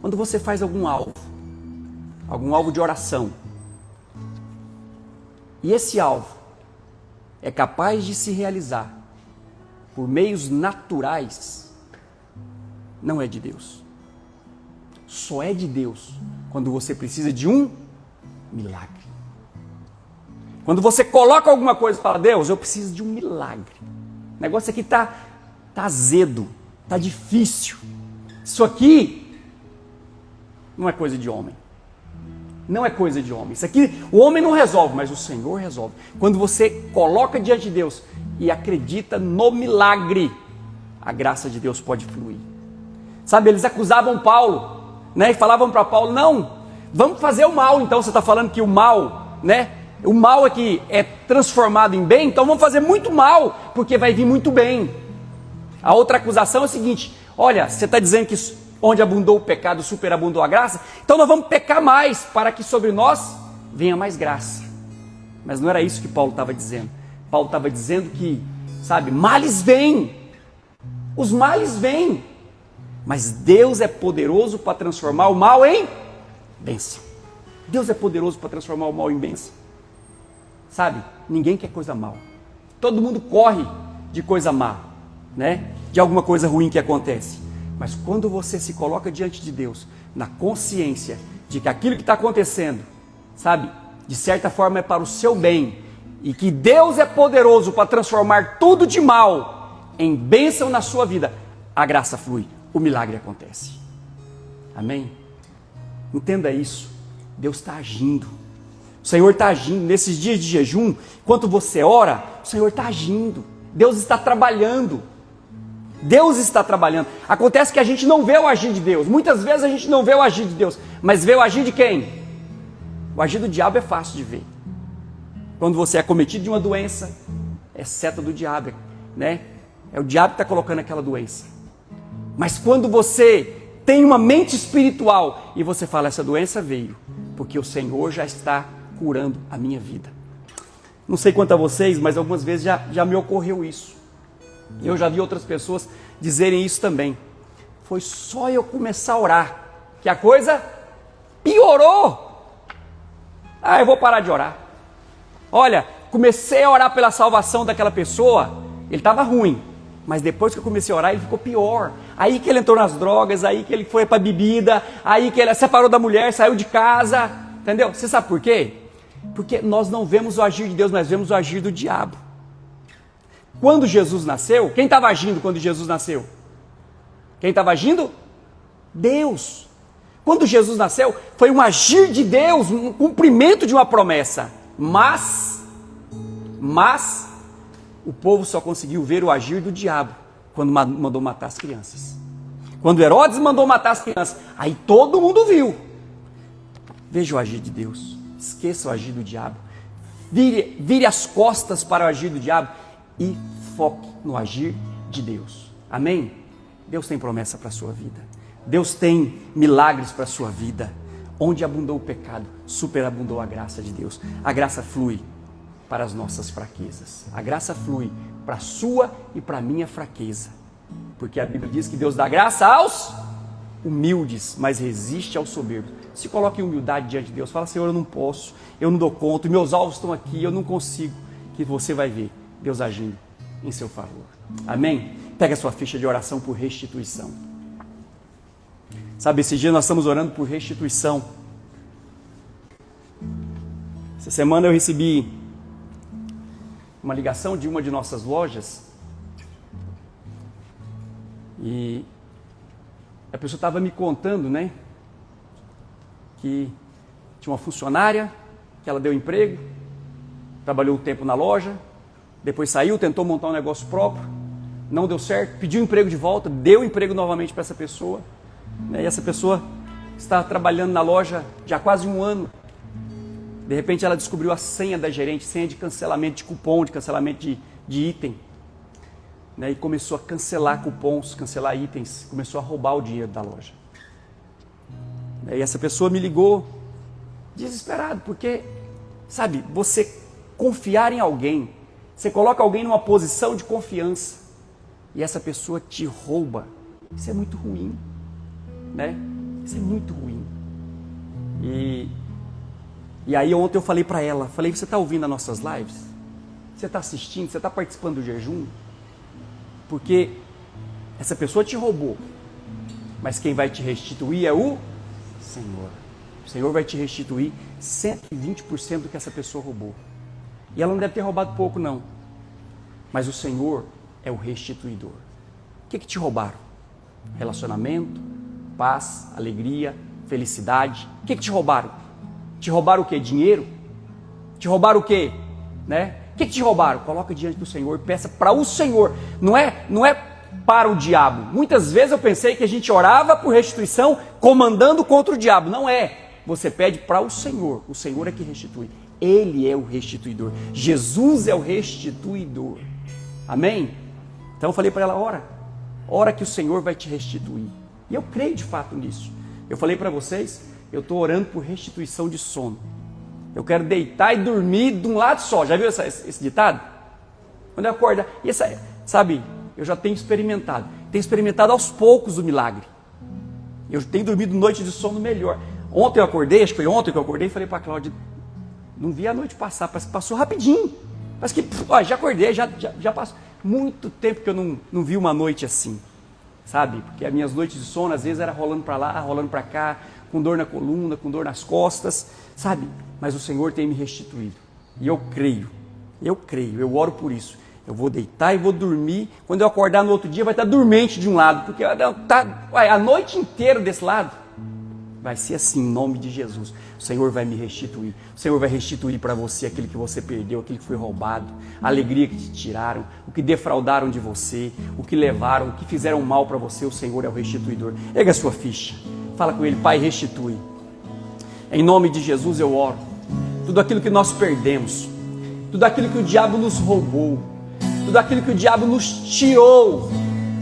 Quando você faz algum alvo de oração, e esse alvo é capaz de se realizar por meios naturais, não é de Deus. Só é de Deus quando você precisa de um milagre. Quando você coloca alguma coisa e fala, Deus, eu preciso de um milagre. O negócio aqui tá azedo, tá difícil. Isso aqui não é coisa de homem. Não é coisa de homem. Isso aqui o homem não resolve, mas o Senhor resolve. Quando você coloca diante de Deus e acredita no milagre, a graça de Deus pode fluir. Sabe, eles acusavam Paulo, né? E falavam para Paulo, não, vamos fazer o mal. Então você está falando que o mal, né? O mal aqui é transformado em bem, então vamos fazer muito mal, porque vai vir muito bem. A outra acusação é o seguinte, olha, você está dizendo que onde abundou o pecado, superabundou a graça, então nós vamos pecar mais, para que sobre nós venha mais graça. Mas não era isso que Paulo estava dizendo. Paulo estava dizendo que, sabe, males vêm, os males vêm, mas Deus é poderoso para transformar o mal em bênção. Deus é poderoso para transformar o mal em bênção. Sabe, ninguém quer coisa mal. Todo mundo corre de coisa má, né? De alguma coisa ruim que acontece. Mas quando você se coloca diante de Deus, na consciência de que aquilo que está acontecendo, sabe, de certa forma é para o seu bem, e que Deus é poderoso para transformar tudo de mal em bênção na sua vida, a graça flui, o milagre acontece. Amém? Entenda isso. Deus está agindo. O Senhor está agindo. Nesses dias de jejum, enquanto você ora, o Senhor está agindo. Deus está trabalhando. Deus está trabalhando. Acontece que a gente não vê o agir de Deus. Muitas vezes a gente não vê o agir de Deus. Mas vê o agir de quem? O agir do diabo é fácil de ver. Quando você é acometido de uma doença, é seta do diabo, né? É o diabo que está colocando aquela doença. Mas quando você tem uma mente espiritual e você fala, essa doença veio porque o Senhor já está curando a minha vida. Não sei quanto a vocês, mas algumas vezes já me ocorreu isso. Eu já vi outras pessoas dizerem isso também. Foi só eu começar a orar que a coisa piorou. Eu vou parar de orar. Olha, comecei a orar pela salvação daquela pessoa, ele estava ruim, mas depois que eu comecei a orar, ele ficou pior. Aí que ele entrou nas drogas, aí que ele foi para bebida, aí que ele separou da mulher, saiu de casa, entendeu? Você sabe por quê? Porque nós não vemos o agir de Deus, nós vemos o agir do diabo. Quando Jesus nasceu, quem estava agindo quando Jesus nasceu? Quem estava agindo? Deus. Quando Jesus nasceu, foi um agir de Deus, um cumprimento de uma promessa. Mas o povo só conseguiu ver o agir do diabo quando mandou matar as crianças. Quando Herodes mandou matar as crianças, aí todo mundo viu. Veja o agir de Deus. Esqueça o agir do diabo. Vire as costas para o agir do diabo e foque no agir de Deus. Amém? Deus tem promessa para a sua vida. Deus tem milagres para a sua vida. Onde abundou o pecado, superabundou a graça de Deus. A graça flui para as nossas fraquezas. A graça flui para a sua e para a minha fraqueza. Porque a Bíblia diz que Deus dá graça aos humildes, mas resiste aos soberbos. Se coloque em humildade diante de Deus. Fala, Senhor, eu não posso, eu não dou conta, meus alvos estão aqui, eu não consigo. Que você vai ver Deus agindo em seu favor. Amém? Pega a sua ficha de oração por restituição. Sabe, esse dia nós estamos orando por restituição. Essa semana eu recebi uma ligação de uma de nossas lojas e a pessoa estava me contando, né, que tinha uma funcionária que ela deu emprego, trabalhou um tempo na loja, depois saiu, tentou montar um negócio próprio, não deu certo, pediu emprego de volta, deu emprego novamente para essa pessoa, né, e essa pessoa está trabalhando na loja já há quase um ano. De repente ela descobriu a senha da gerente, senha de cancelamento de cupom, de cancelamento de item, né, e começou a cancelar cupons, cancelar itens, começou a roubar o dinheiro da loja. E essa pessoa me ligou desesperado, porque, sabe, você confiar em alguém, você coloca alguém numa posição de confiança e essa pessoa te rouba. Isso é muito ruim, né? Isso é muito ruim. E aí ontem eu falei para ela, falei, você está ouvindo as nossas lives? Você está assistindo? Você está participando do jejum? Porque essa pessoa te roubou, mas quem vai te restituir é o Senhor. O Senhor vai te restituir 120% do que essa pessoa roubou. E ela não deve ter roubado pouco, não. Mas o Senhor é o restituidor. O que te roubaram? Relacionamento, paz, alegria, felicidade. O que te roubaram? Te roubaram o quê? Dinheiro? Te roubaram o quê? Né? O que te roubaram? Coloca diante do Senhor, peça para o Senhor. Não é para o diabo. Muitas vezes eu pensei que a gente orava por restituição comandando contra o diabo. Não é. Você pede para o Senhor. O Senhor é que restitui. Ele é o restituidor. Jesus é o restituidor. Amém? Então eu falei para ela, ora que o Senhor vai te restituir. E eu creio de fato nisso. Eu falei para vocês, eu estou orando por restituição de sono. Eu quero deitar e dormir de um lado só. Já viu esse ditado? Quando eu acordar. E sabe, eu já tenho experimentado. Tenho experimentado aos poucos o milagre. Eu tenho dormido noite de sono melhor. Ontem eu acordei, acho que foi ontem que eu acordei e falei para a Cláudia, não vi a noite passar, parece que passou rapidinho. Parece que, já acordei, já passou. Muito tempo que eu não vi uma noite assim, sabe? Porque as minhas noites de sono às vezes era rolando para lá, rolando para cá, com dor na coluna, com dor nas costas, sabe? Mas o Senhor tem me restituído. E eu creio, eu oro por isso. Eu vou deitar e vou dormir. Quando eu acordar no outro dia vai estar dormente de um lado, porque a noite inteira desse lado. Vai ser assim, em nome de Jesus. O Senhor vai me restituir. O Senhor vai restituir para você aquilo que você perdeu, aquilo que foi roubado, a alegria que te tiraram, o que defraudaram de você, o que levaram, o que fizeram mal para você. O Senhor é o restituidor. Erga a sua ficha. Fala com Ele, Pai, restitui. Em nome de Jesus eu oro. Tudo aquilo que nós perdemos, tudo aquilo que o diabo nos roubou, tudo aquilo que o diabo nos tirou,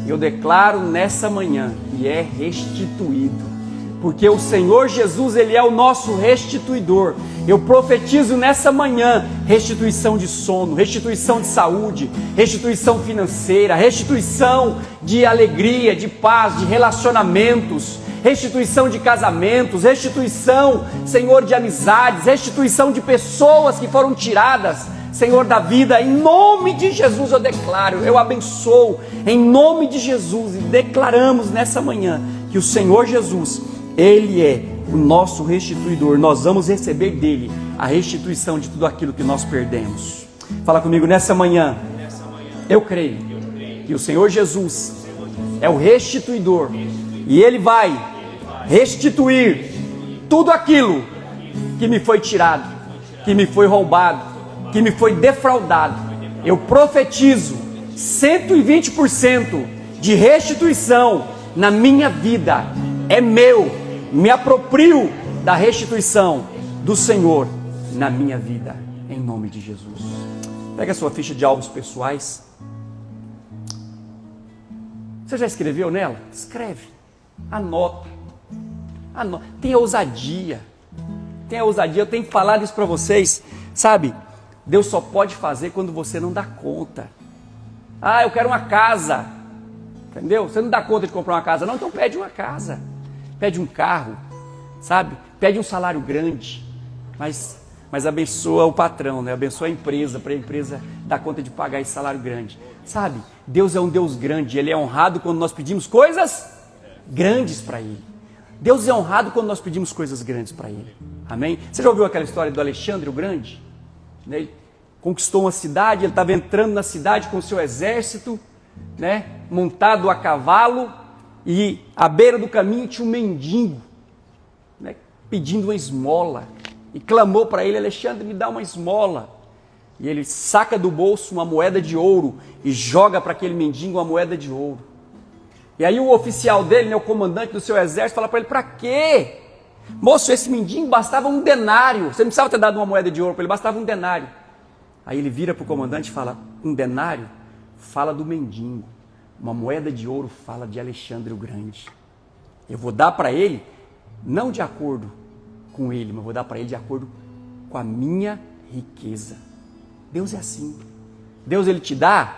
eu declaro nessa manhã que é restituído. Porque o Senhor Jesus, Ele é o nosso restituidor. Eu profetizo nessa manhã restituição de sono, restituição de saúde, restituição financeira, restituição de alegria, de paz, de relacionamentos, restituição de casamentos, restituição, Senhor, de amizades, restituição de pessoas que foram tiradas, Senhor, da vida. Em nome de Jesus eu declaro, eu abençoo, em nome de Jesus, e declaramos nessa manhã que o Senhor Jesus, Ele é o nosso restituidor. Nós vamos receber dele a restituição de tudo aquilo que nós perdemos. Fala comigo nessa manhã. Eu creio que o Senhor Jesus é o restituidor e Ele vai restituir tudo aquilo que me foi tirado, que me foi roubado, que me foi defraudado. Eu profetizo 120% de restituição na minha vida. É meu. Me aproprio da restituição do Senhor na minha vida, em nome de Jesus. Pega a sua ficha de alvos pessoais. Você já escreveu nela? Escreve, anota. Tenha ousadia. Tenha ousadia. Eu tenho que falar isso para vocês. Sabe, Deus só pode fazer quando você não dá conta. Eu quero uma casa. Entendeu? Você não dá conta de comprar uma casa, não? Então pede uma casa. Pede um carro. Sabe? Pede um salário grande. Mas abençoa o patrão, né? Abençoa a empresa, para a empresa dar conta de pagar esse salário grande. Sabe? Deus é um Deus grande. Ele é honrado quando nós pedimos coisas grandes para Ele. Deus é honrado quando nós pedimos coisas grandes para Ele. Amém? Você já ouviu aquela história do Alexandre o Grande? Ele conquistou uma cidade, ele estava entrando na cidade com o seu exército, né, montado a cavalo, e à beira do caminho tinha um mendigo, né, pedindo uma esmola, e clamou para ele: Alexandre, me dá uma esmola. E ele saca do bolso uma moeda de ouro e joga para aquele mendigo uma moeda de ouro. E aí o oficial dele, né, o comandante do seu exército, fala para ele: para quê? Moço, esse mendigo bastava um denário, você não precisava ter dado uma moeda de ouro para ele, bastava um denário. Aí ele vira para o comandante e fala: um denário fala do mendigo, uma moeda de ouro fala de Alexandre o Grande. Eu vou dar para ele, não de acordo com ele, mas vou dar para ele de acordo com a minha riqueza. Deus é assim. Deus, ele te dá,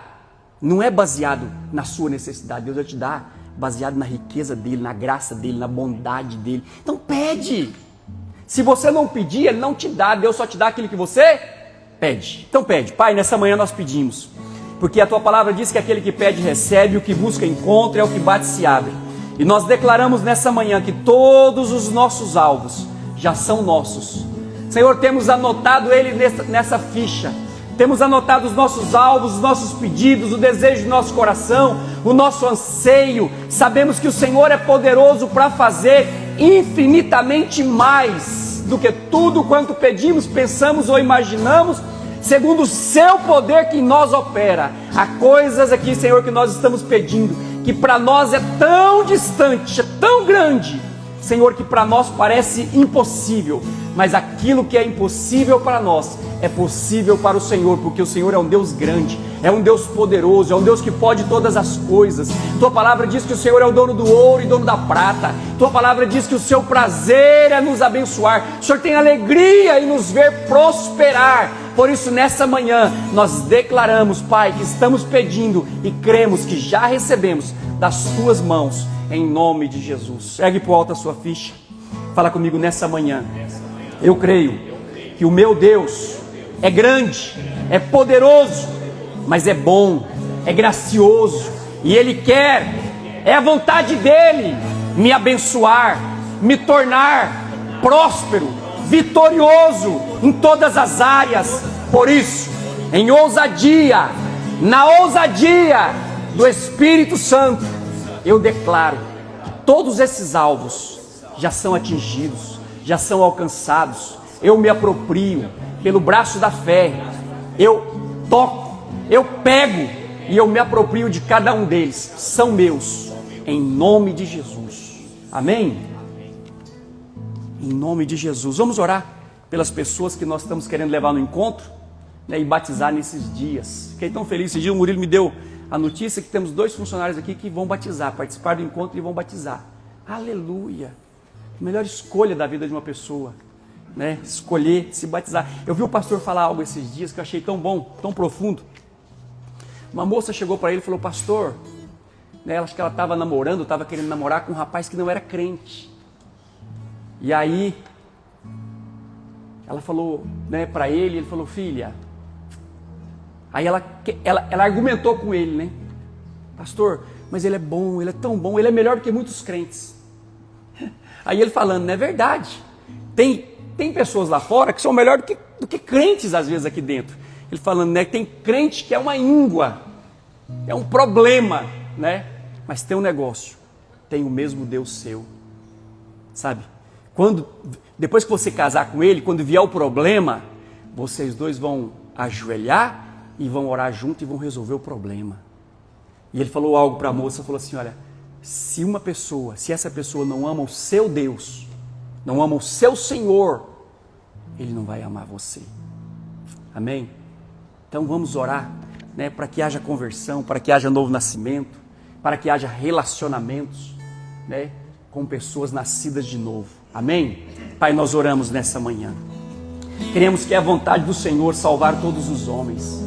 não é baseado na sua necessidade, Deus, ele te dá baseado na riqueza dele, na graça dele, na bondade dele. Então pede. Se você não pedir, ele não te dá. Deus só te dá aquilo que você pede. Então pede. Pai, nessa manhã nós pedimos, porque a tua palavra diz que aquele que pede recebe, o que busca encontra, é o que bate se abre. E nós declaramos nessa manhã que todos os nossos alvos já são nossos. Senhor, temos anotado ele nessa ficha. Temos anotado os nossos alvos, os nossos pedidos, o desejo do nosso coração, o nosso anseio. Sabemos que o Senhor é poderoso para fazer infinitamente mais do que tudo quanto pedimos, pensamos ou imaginamos, segundo o seu poder que em nós opera. Há coisas aqui, Senhor, que nós estamos pedindo, que para nós é tão distante, é tão grande, Senhor, que para nós parece impossível, mas aquilo que é impossível para nós é possível para o Senhor, porque o Senhor é um Deus grande, é um Deus poderoso, é um Deus que pode todas as coisas. Tua palavra diz que o Senhor é o dono do ouro e dono da prata. Tua palavra diz que o seu prazer é nos abençoar. O Senhor tem alegria em nos ver prosperar. Por isso, nessa manhã, nós declaramos, Pai, que estamos pedindo e cremos que já recebemos das tuas mãos, em nome de Jesus. Ergue para o alto a sua ficha. Fala comigo nessa manhã. Eu creio que o meu Deus é grande, é poderoso, mas é bom, é gracioso, e Ele quer, é a vontade dEle, me abençoar, me tornar próspero, vitorioso em todas as áreas. Por isso, em ousadia, na ousadia do Espírito Santo, eu declaro que todos esses alvos já são atingidos, já são alcançados. Eu me aproprio pelo braço da fé, eu toco, eu pego e eu me aproprio de cada um deles. São meus, em nome de Jesus. Amém? Em nome de Jesus. Vamos orar pelas pessoas que nós estamos querendo levar no encontro, né, e batizar nesses dias. Fiquei tão feliz. Esse dia o Murilo me deu a notícia que temos 2 funcionários aqui que vão batizar, participar do encontro e vão batizar. Aleluia! Melhor escolha da vida de uma pessoa, né? Escolher se batizar. Eu vi o pastor falar algo esses dias que eu achei tão bom, tão profundo. Uma moça chegou para ele e falou: pastor, né, acho que ela estava namorando, estava querendo namorar com um rapaz que não era crente. E aí ela falou, né, para ele, ele falou: filha. Aí ela argumentou com ele, né? Pastor, mas ele é bom, ele é tão bom, ele é melhor do que muitos crentes. Aí ele falando, não é verdade. Tem pessoas lá fora que são melhor do que crentes às vezes aqui dentro. Ele falando, né? Tem crente que é uma íngua, é um problema, né? Mas tem um negócio, tem o mesmo Deus seu, sabe? Depois que você casar com ele, quando vier o problema, vocês dois vão ajoelhar e vão orar junto e vão resolver o problema. E ele falou algo para a moça, falou assim: olha, se essa pessoa não ama o seu Deus, não ama o seu Senhor, ele não vai amar você. Amém? Então vamos orar, né, para que haja conversão, para que haja novo nascimento, para que haja relacionamentos, né, com pessoas nascidas de novo. Amém? Pai, nós oramos nessa manhã. Queremos que é a vontade do Senhor salvar todos os homens.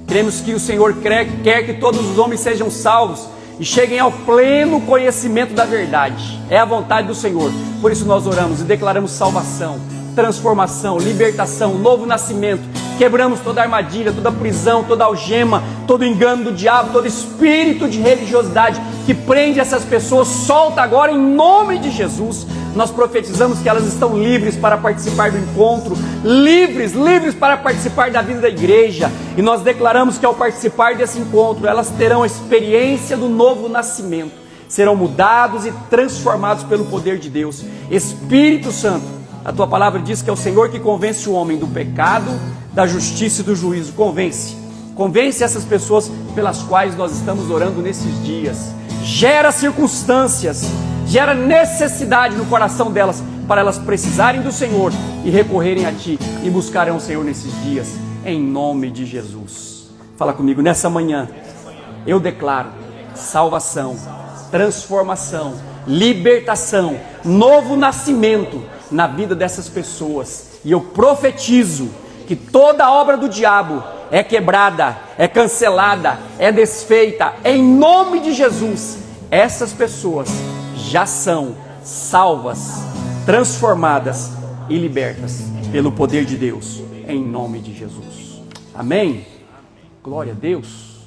Queremos que o Senhor quer que todos os homens sejam salvos e cheguem ao pleno conhecimento da verdade. É a vontade do Senhor. Por isso nós oramos e declaramos salvação, transformação, libertação, novo nascimento. Quebramos toda armadilha, toda prisão, toda algema, todo engano do diabo, todo espírito de religiosidade que prende essas pessoas. Solta agora em nome de Jesus. Nós profetizamos que elas estão livres para participar do encontro, livres para participar da vida da igreja. E nós declaramos que ao participar desse encontro, elas terão a experiência do novo nascimento. Serão mudados e transformados pelo poder de Deus. Espírito Santo, a tua palavra diz que é o Senhor que convence o homem do pecado, da justiça e do juízo. Convence essas pessoas pelas quais nós estamos orando nesses dias. Gera circunstâncias, gera necessidade no coração delas, para elas precisarem do Senhor e recorrerem a Ti e buscarem o Senhor nesses dias, em nome de Jesus. Fala comigo, nessa manhã eu declaro salvação, transformação, libertação, novo nascimento na vida dessas pessoas, e eu profetizo que toda obra do diabo é quebrada, é cancelada, é desfeita, em nome de Jesus. Essas pessoas já são salvas, transformadas e libertas pelo poder de Deus, em nome de Jesus. Amém? Glória a Deus.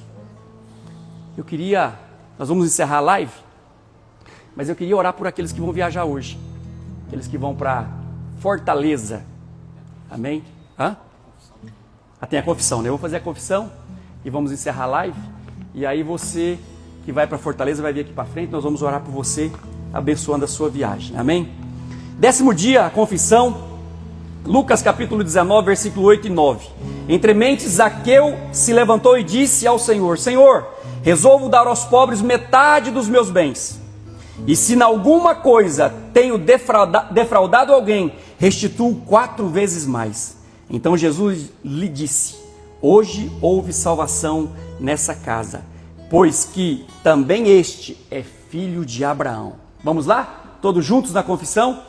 Nós vamos encerrar a live, mas eu queria orar por aqueles que vão viajar hoje, aqueles que vão para Fortaleza. Amém? Tem a confissão, né? Eu vou fazer a confissão e vamos encerrar a live. E aí você que vai para Fortaleza vai vir aqui para frente, nós vamos orar por você, abençoando a sua viagem. Amém? 10º dia, a confissão, Lucas capítulo 19, versículo 8 e 9. Entre mentes, Zaqueu se levantou e disse ao Senhor: Senhor, resolvo dar aos pobres metade dos meus bens. E se em alguma coisa tenho defraudado alguém, restituo 4 vezes mais. Então Jesus lhe disse: hoje houve salvação nessa casa, pois que também este é filho de Abraão. Vamos lá? Todos juntos na confissão?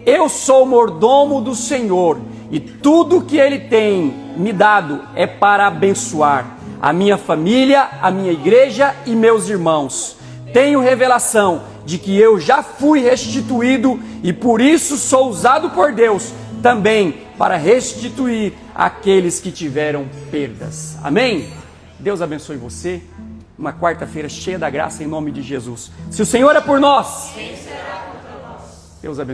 Eu sou mordomo do Senhor, e tudo que Ele tem me dado é para abençoar a minha família, a minha igreja e meus irmãos. Tenho revelação de que eu já fui restituído e por isso sou usado por Deus também para restituir aqueles que tiveram perdas. Amém? Deus abençoe você. Uma quarta-feira cheia da graça em nome de Jesus. Se o Senhor é por nós, quem será contra nós? Deus abençoe.